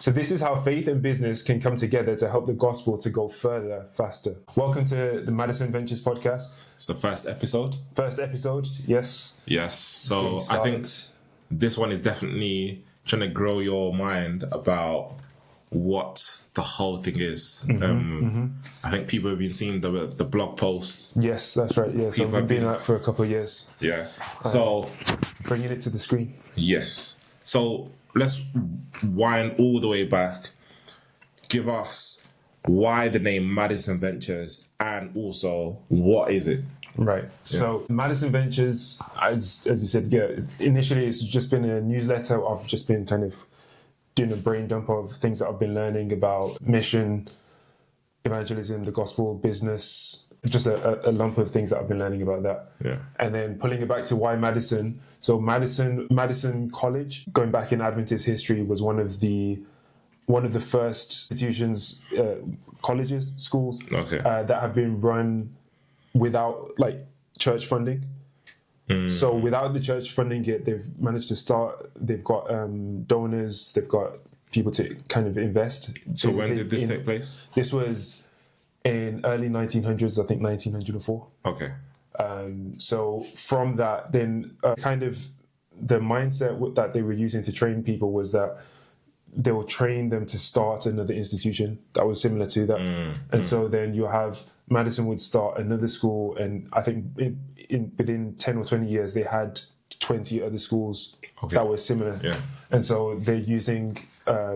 So this is how faith and business can come together to help the gospel to go further, faster. Welcome to the Madison Ventures Podcast. It's the first episode. First episode, yes. Yes. So I think this one is definitely trying to grow your mind about what the whole thing is. I think people have been seeing the blog posts. Yes, that's right. Yeah, so we've been out for a couple of years. Yeah. So bringing it to the screen. Yes. So let's wind all the way back. Give us why the name Madison Ventures and also what is it? Right. Yeah. So Madison Ventures, as you said, initially it's just been a newsletter. I've just been kind of doing a brain dump of things that I've been learning about mission, evangelism, the gospel, business, just a lump of things that I've been learning about that. Yeah. And then pulling it back to why Madison. So Madison College, going back in Adventist history, was one of the first institutions, colleges, schools that have been run without church funding. So without the church funding it, they've managed to start. They've got donors. They've got people to kind of invest. So when did this take place? This was in early 1900s, I think 1904. Okay. So from that, then kind of the mindset that they were using to train people was that they will train them to start another institution that was similar to that. So then you have Madison would start another school, and I think within 10 or 20 years, they had 20 other schools that were similar. Yeah. And so they're using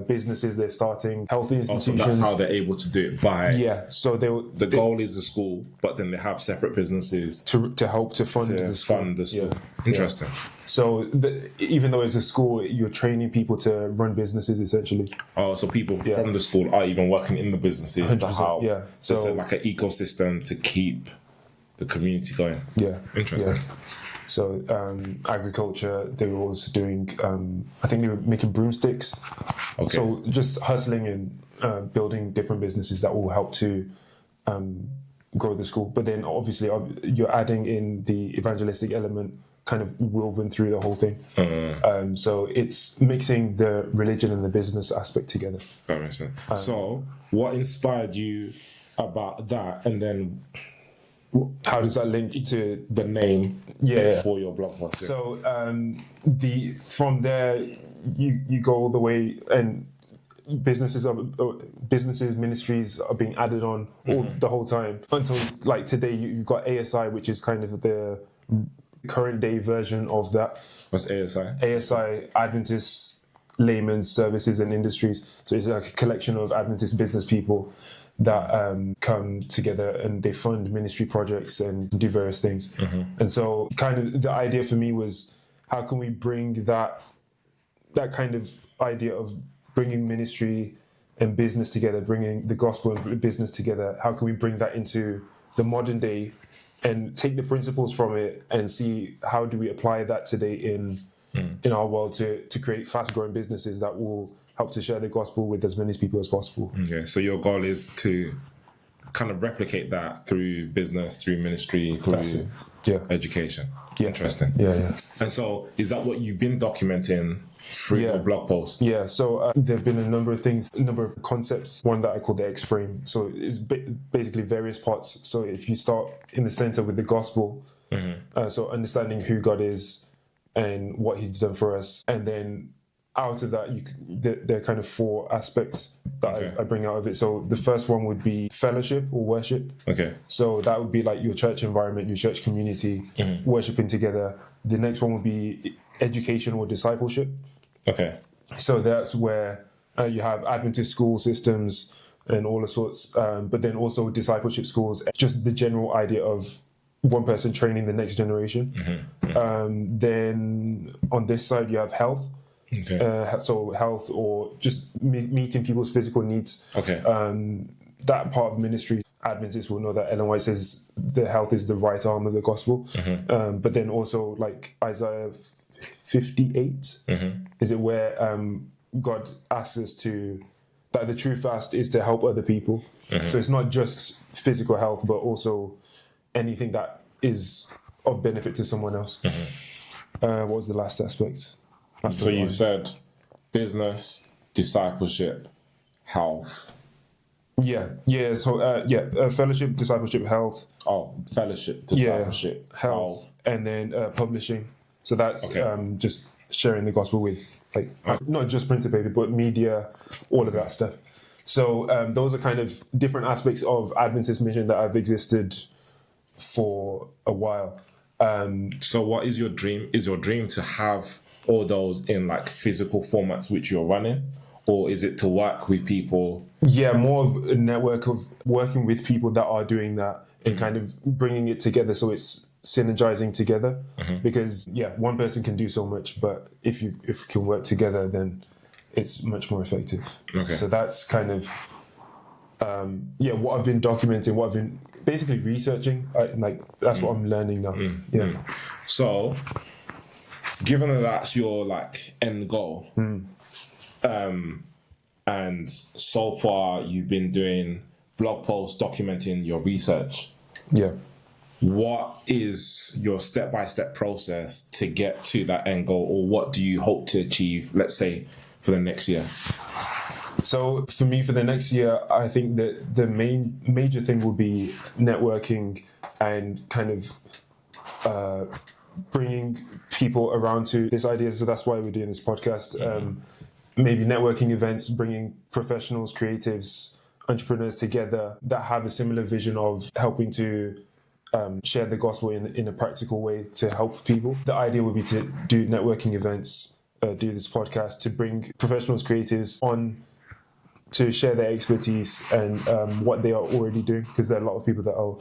businesses, they're starting healthy institutions. So that's how they're able to do it by... Yeah, so the goal is the school, but then they have separate businesses... To help to fund the school. Yeah. Interesting. Yeah. So even though it's a school, you're training people to run businesses, essentially. Oh, so people from the school are even working in the businesses to help. Yeah. So it's like an ecosystem to keep the community going. Yeah. Interesting. Yeah. So agriculture, they were also doing, I think they were making broomsticks. Okay. So just hustling and building different businesses that will help to grow the school. But then obviously you're adding in the evangelistic element kind of woven through the whole thing. So it's mixing the religion and the business aspect together. That makes sense. So what inspired you about that, and then how does that link to the name for your blog post? Yeah. So from there you go all the way, and businesses, ministries are being added on the whole time until like today. You've got ASI, which is kind of the current day version of that. What's ASI? ASI, Adventist Layman's Services and Industries. So it's like a collection of Adventist business people that come together and they fund ministry projects and do various things. And so kind of the idea for me was, how can we bring that kind of idea of bringing ministry and business together, bringing the gospel and business together, how can we bring that into the modern day and take the principles from it and see how do we apply that today in our world to create fast growing businesses that will help to share the gospel with as many people as possible. Okay, so your goal is to kind of replicate that through business, through ministry, through education. Yeah. Interesting. Yeah. And so is that what you've been documenting through your blog post? Yeah, so there have been a number of things, a number of concepts. One that I call the X-frame. So it's basically various parts. So if you start in the center with the gospel, so understanding who God is and what he's done for us, and then out of that, there are kind of four aspects that I bring out of it. So the first one would be fellowship or worship. Okay. So that would be like your church environment, your church community, worshiping together. The next one would be education or discipleship. Okay. So that's where you have Adventist school systems and all the sorts, but then also discipleship schools, just the general idea of one person training the next generation. Then on this side, you have health. Okay. So health or just meeting people's physical needs. Okay. That part of ministry, Adventists will know that Ellen White says the health is the right arm of the gospel. But then also like Isaiah 58, is it where God asks us to, that the true fast is to help other people. So it's not just physical health, but also anything that is of benefit to someone else. What was the last aspect? So you said business, discipleship, health. Yeah. So fellowship, discipleship, health. Oh, fellowship, discipleship, health, and then publishing. So that's Okay. just sharing the gospel with not just printed paper, but media, all of that stuff. So those are kind of different aspects of Adventist mission that have existed for a while. So what is your dream? Is your dream to have all those in like physical formats which you're running? Or is it to work with people? Yeah, more of a network of working with people that are doing that and kind of bringing it together so it's synergizing together. Because one person can do so much, but if you can work together, then it's much more effective. Okay. So that's kind of what I've been documenting, what I've been basically researching. That's what I'm learning now. So, given that that's your like end goal, and so far you've been doing blog posts documenting your research. Yeah. What is your step-by-step process to get to that end goal, or what do you hope to achieve, let's say, for the next year? So for me, for the next year, I think that the major thing will be networking and kind of bringing people around to this idea. So that's why we're doing this podcast. Maybe networking events, bringing professionals, creatives, entrepreneurs together that have a similar vision of helping to share the gospel in a practical way to help people. The idea would be to do networking events, do this podcast, to bring professionals, creatives on to share their expertise and what they are already doing, because there are a lot of people that are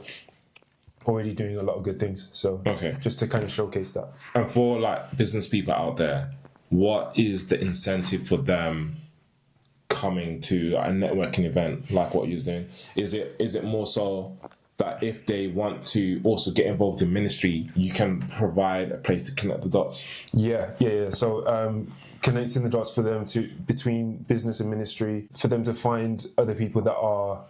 already doing a lot of good things. So just to kind of showcase that. And for like business people out there, what is the incentive for them coming to a networking event like what you're doing? Is it more so that if they want to also get involved in ministry, you can provide a place to connect the dots? Yeah. So connecting the dots for them between business and ministry, for them to find other people that are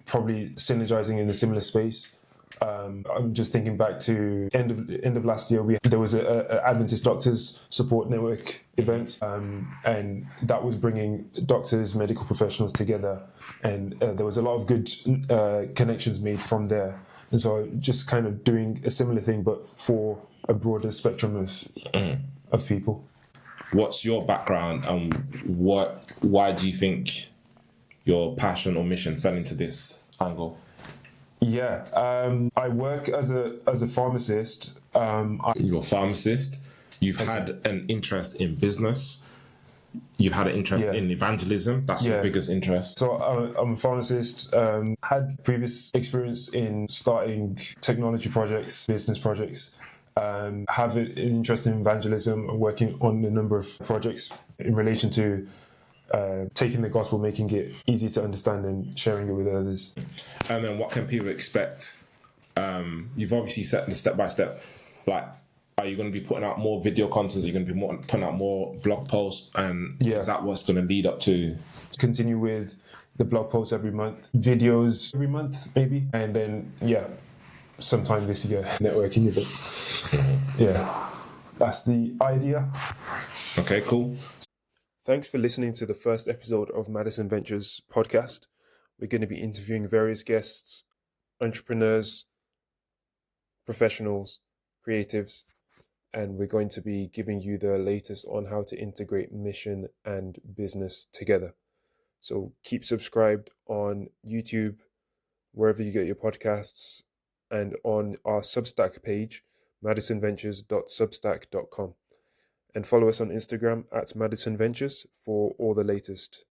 probably synergizing in a similar space. I'm just thinking back to end of last year. There was a Adventist Doctors Support Network event, and that was bringing doctors, medical professionals together, and there was a lot of good connections made from there. And so just kind of doing a similar thing, but for a broader spectrum of people. What's your background, and why do you think your passion or mission fell into this angle? I work as a pharmacist. You're a pharmacist. You've had an interest in business. You've had an interest in evangelism. That's your biggest interest. So I'm a pharmacist. Had previous experience in starting technology projects, business projects. Have an interest in evangelism and working on a number of projects in relation to taking the gospel, making it easy to understand and sharing it with others. And then what can people expect? You've obviously set the step-by-step. Like, are you going to be putting out more video content? Are you going to be putting out more blog posts? And is that what's going to lead up to? Continue with the blog posts every month, videos every month maybe. And then, sometime this year, networking event. That's the idea. Okay, cool. Thanks for listening to the first episode of Madison Ventures Podcast. We're going to be interviewing various guests, entrepreneurs, professionals, creatives, and we're going to be giving you the latest on how to integrate mission and business together. So keep subscribed on YouTube, wherever you get your podcasts, and on our Substack page, madisonventures.substack.com. And follow us on Instagram at Madison Ventures for all the latest.